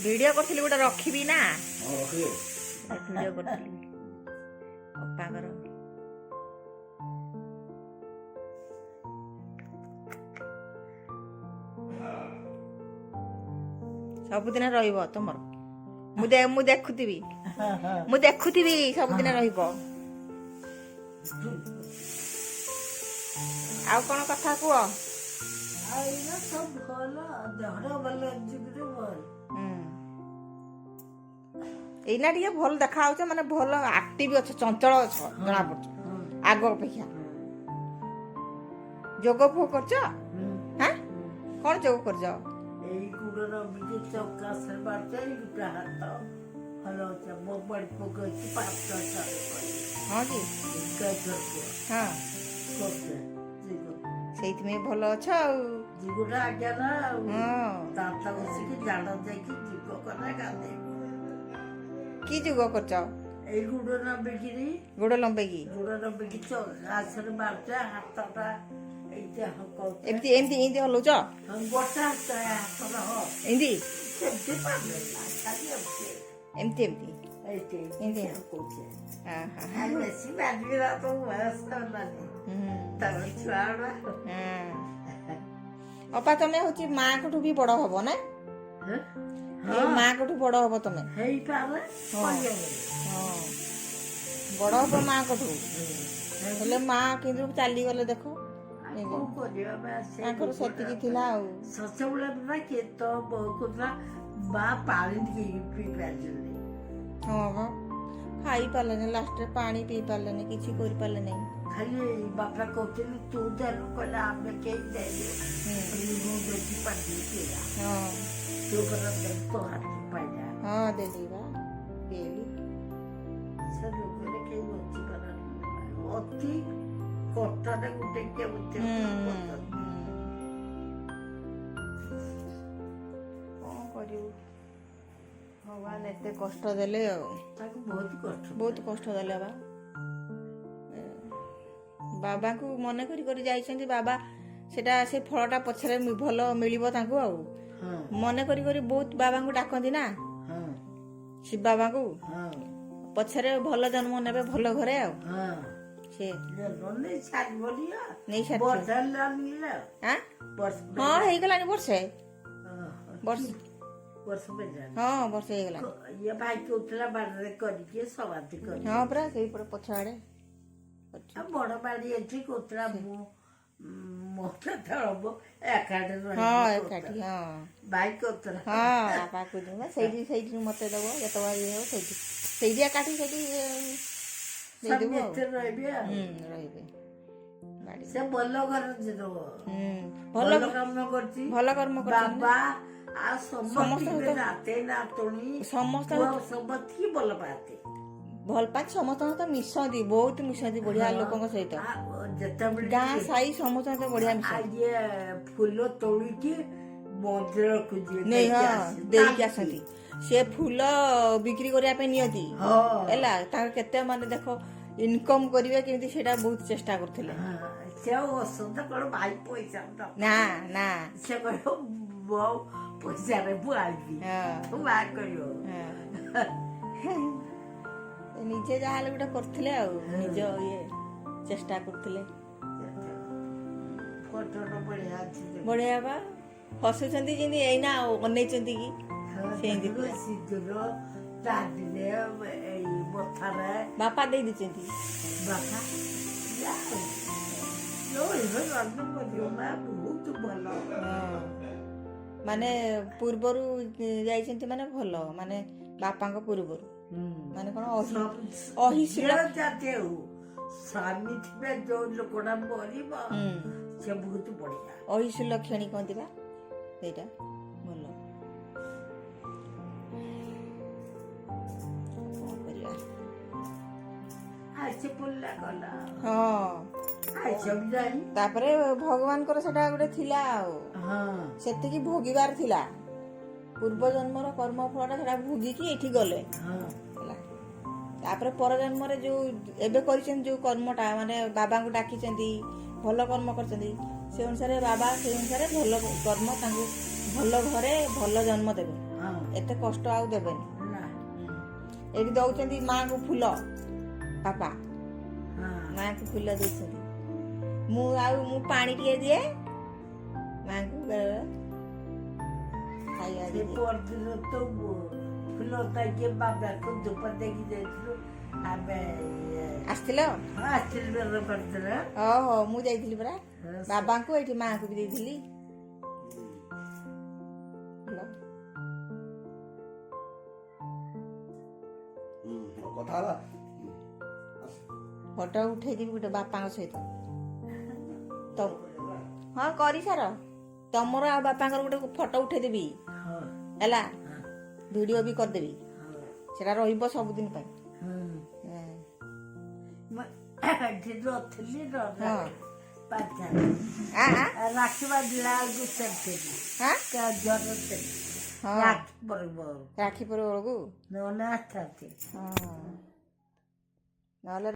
Video କରିଥିଲି ଗୋଟେ ରଖିବି ନା ହଁ ରଖିବେ। ଭିଡିଓ କରିଥିଲି ଅପାଙ୍କର। ସବୁଦିନ ରହିବ ତମର। ମୁଁ ଦେଖୁଥିବି ସବୁଦିନ ରହିବ। ଆଉ କଣ କଥା କୁହ? ସବୁ ଭଲ ଦେହଟା ଭଲ ଅଛି ଭଲ। ଏଇନା ଟିକେ ଭଲ ଦେଖା ଯାଉଛ, ମାନେ ଭଲ ଆକ୍ଟିଭ ଅଛ, ଚଞ୍ଚଳ ଅଛ ଜଣା ପଡୁଛ ଆଗ ଅପେକ୍ଷା। ଯୋଗ ଫୋଗ କରୁଛ? ହଁ କଣ ଯୋଗ କରୁଛ? ଏଇ ଗୁଡର ବିଜୁ ଚକାଶରେ ବାର୍ତ୍ତା ଏଇ ଗୁଟା ହାତ ଭଲ ଅଛି ମୋ ବଡି ପକଉଛି ପାଞ୍ଚ ହଁ କି? ହଁ ସେଇଥିପାଇଁ ଭଲ ଅଛ ଆଉ। ଯୁଗଟା ଆଜ୍ଞା ନା ଆଉ ହଁ। ଦାନ୍ତ ଘଷିକି ଝାଡ ଯାଇକି ଯୁଗ କଲେ ଗାଧେଇବ। କି ଯୋଗ କରୁଛ? ଏଇ ଗୁଡ ନବେକିରି ଗୋଡ ଲମ୍ବେଇକି ଗୁଡ ନବେକି ଚକାଶରେ ବାର୍ତ୍ତା ହାତଟା ଏଇଟା ହକଉଛି। ଏମିତି ଏମିତି ଏମିତି ହଲଉଛ? ଗୋଟେ ହାତଟା ହ ଏମିତି ସେମିତି ପାରିଲେ ଖାଲି ଏମିତି ଏମିତି ଏମିତି ଏମିତି ହକଉଛି। ହଁ ହଁ ଆଉ ବେଶୀ ବାଜିଲା ତ ବୟସ ହେଲାନି ତମ ଛୁଆଗୁଡା ଅପା ତମେ ହଉଛି ମାଙ୍କଠୁ ବି ବଡ ହବ ନା? ମାଙ୍କଠୁ ବଡ ହବ ତମେ। ହେଇପାରେ ବଡ ହବ ମାଙ୍କଠୁ। ହେଲେ ମା କିନ୍ତୁ ଚାଲିଗଲେ ଦେଖ। କଣ କରିବା ତାଙ୍କର ସେତିକି ଥିଲା ଆଉ। ସେତେବେଳେ ନା କେତ ବୋଉ କହୁଥିଲା ମା ପାଣି ଟିକେ ପିଇ ପାରିଲେନି। ହଁ ବା ଖାଇ ପାରିଲେନି, ଲାଷ୍ଟରେ ପାଣି ପିଇ ପାରିଲେନି, କିଛି କରିପାରିଲେ ନାହିଁ। ଖାଲି ବାପା କହୁଥିଲି ତୁ ଦେଲୁ କହିଲେ ଆମେ କେହି ଦେଲୁ ମୁଁ ବେଶୀ ପାଣି ପିଇବା ତୁ କଥା ତୋ ହାତ ପାଇଲା। ହଁ ଦେଲି ବା ପିଇଲି। ସେ ଲୋକରେ କେହି ବଞ୍ଚିପାରନ୍ତି ଅତି କଷ୍ଟରେ ଗୋଟେ କେମିତି କଣ କରିବୁ, ଭଗବାନ ଏତେ କଷ୍ଟ ଦେଲେ ଆଉ। ତାକୁ ବହୁତ କଷ୍ଟ ଦେଲେ ବା। ବାବାଙ୍କୁ ମନେ କରି କରି ଯାଇଛନ୍ତି ବାବା, ସେଟା ସେ ଫଳଟା ପଛରେ ଭଲ ମିଳିବ ତାଙ୍କୁ ଆଉ। ମନେ କରି କରି ବହୁତ ବାବାଙ୍କୁ ଡାକନ୍ତି ନା, ଶିବ ବାବାଙ୍କୁ। ପଛରେ ଭଲ ଜନ୍ମ ନେବେ ଭଲ ଘରେ ଆଉ। ସେ ହଁ ହେଇଗଲାଣି ବର୍ଷେ। ହଁ ବର୍ଷେ ହେଇଗଲାଣି। ଇଏ ଭାଇ କହୁଥିଲା ବାଡ଼ିରେ କରିକି ସମାଧି କରି। ହଁ ପରା ସେଇ ପଛ ଆଡେ ବଡ ବାଡି ଅଛି କହୁଥିଲା ମୁଁ ମତେ ହବ ଏକାଠି ଏକାଠି। ହଁ ଭାଇ କହୁଥିଲା ସେଇଠି ସେଇଠି ମତେ ଦବ ଯେତେବେଳେ ଇଏ ହବ ସେଇଠି ସେଇଠି ଏକାଠି ସେଇଠି ଦେଇଦେବୁ ଆଉ। ରହିବେ ରହିବେ। ସେ ଭଲ ଘର ଭଲ କାମ କରୁଛି, ଭଲ କର୍ମ କରୁଛନ୍ତି ବାବା ଆଉ ସମସ୍ତେ ନାତେ ନାତୁଣୀ ସମସ୍ତଙ୍କୁ ଭଲ ପାଆନ୍ତି। ଭଲ ପାଆନ୍ତି, ସମସ୍ତଙ୍କ ସହିତ ମିଶନ୍ତି, ବହୁତ ମିଶନ୍ତି ବଢିଆ ଲୋକଙ୍କ ସହିତ। ଯେତେବେଳେ ଗାଁ ସାହି ସମସ୍ତଙ୍କ ସହିତ ବଢିଆ ମିଶନ୍ତି। ଫୁଲ ତୋଳିକି ମନ୍ଦିରକୁ ଦେଇକି ଆସନ୍ତି। ସେ ଫୁଲ ବିକ୍ରି କରିବା ପାଇଁ ନିଅନ୍ତି ହେଲା। ତାଙ୍କ କେତେ ମାନେ ଦେଖ ଇନକମ କରିବେ କେମିତି, ସେଇଟା ବହୁତ ଚେଷ୍ଟା କରୁଥିଲେ। ସେ ଔଷଧ କଣ ଭାଇ ପଇସା ନା ନା ସେ କହିବ ମୋ ପଇସାରେ ମୁଁ ଆଣିବି ତୁ ବାହା କରିବ। ନିଜେ ଯାହାହେଲେ ଗୋଟେ କରୁଥିଲେ ଆଉ, ନିଜ ଇଏ ଚେଷ୍ଟା କରୁଥିଲେ। ବଢିଆ ବା ହସୁଛନ୍ତି ଯେମିତି ଏଇନା ଅନେଇଛନ୍ତି କି ସେମିତି। ବାପା ଦେଇ ଦେଇଛନ୍ତି। ମାନେ ପୂର୍ବରୁ ଯାଇଛନ୍ତି ମାନେ ଭଲ, ମାନେ ବାପାଙ୍କ ପୂର୍ବରୁ ମାନେ କଣ ସ୍ୱାମୀ ଥିବେ ଯୋଉ ଲୋକଟା ମରିବ ସେ ବହୁତ ବଢିଆ। ଅହିଶୁଲକ୍ଷଣୀ କହନ୍ତି ବା, ସେଇଟା ଭଲ। କଣ କରିବା। ତାପରେ ଭଗବାନଙ୍କର ସେଟା ଗୋଟେ ଥିଲା ଆଉ, ସେତିକି ଭୋଗିବାର ଥିଲା। ପୂର୍ବ ଜନ୍ମର କର୍ମ ଫଳଟା ସେଟା ଭୋଗିକି ଏଠି ଗଲେ ହେଲା। ତାପରେ ପର ଜନ୍ମରେ ଯୋଉ ଏବେ କରିଛନ୍ତି ଯୋଉ କର୍ମଟା, ମାନେ ବାବାଙ୍କୁ ଡାକିଛନ୍ତି, ଭଲ କର୍ମ କରିଛନ୍ତି, ସେ ଅନୁସାରେ ବାବା ସେଇ ଅନୁସାରେ ଭଲ କର୍ମ ତାଙ୍କୁ ଭଲ ଘରେ ଭଲ ଜନ୍ମ ଦେବେ ଏତେ କଷ୍ଟ ଆଉ ଦେବେନି। ନା ଏଠି ଦଉଛନ୍ତି ମାଆଙ୍କୁ ଫୁଲ, ବାପା ହଁ ମାଆଙ୍କୁ ଫୁଲ ଦଉଛନ୍ତି। ମୁଁ ପାଣି ଟିକେ ଦିଏ ମାଆଙ୍କୁ, ବେଳେବେଳେ ଖାଇବା ସେ ଦିଏ। ପରଦିନ ତ ଫୁଲ ତାକି ବାବାକୁ ଧୂପ ଦେଇକି ଯାଇଥିଲୁ ଆମେ। ଆସିଥିଲ? ଆସିଥିଲୁ ବେଲ ପଡ଼ିଥିଲା। ଓହୋ, ମୁଁ ଯାଇଥିଲି ପରା ବାବାଙ୍କୁ, ଏଇଠି ମାଆଙ୍କୁ ବି ଦେଇଥିଲି। କଥା ହେଲା ଫଟୋ ଉଠେଇଦେବି ଗୋଟେ ବାପାଙ୍କ ସହିତ। ହଁ କରିସାର, ତମର ଆଉ ବାପାଙ୍କର ଗୋଟେ ଫଟୋ ଉଠେଇଦେବି ହଁ ହେଲା, ଭିଡ଼ିଓ ବି କରିଦେବି, ହଁ ସେଟା ରହିବ ସବୁଦିନ ପାଇଁ। ଏଠି ନଥିଲି ହଁ। ରାକ୍ଷୀ ବାନ୍ଧିଲା ବେଳକୁ ସେଠି ଜ୍ୱର ଥିଲି ହଁ, ରାକ୍ଷୀ ପର୍ବ ରାକ୍ଷୀ ପର୍ବ ବେଳକୁ ନହେଲେ ଆସିଥାନ୍ତି। ହଁ, ନହେଲେ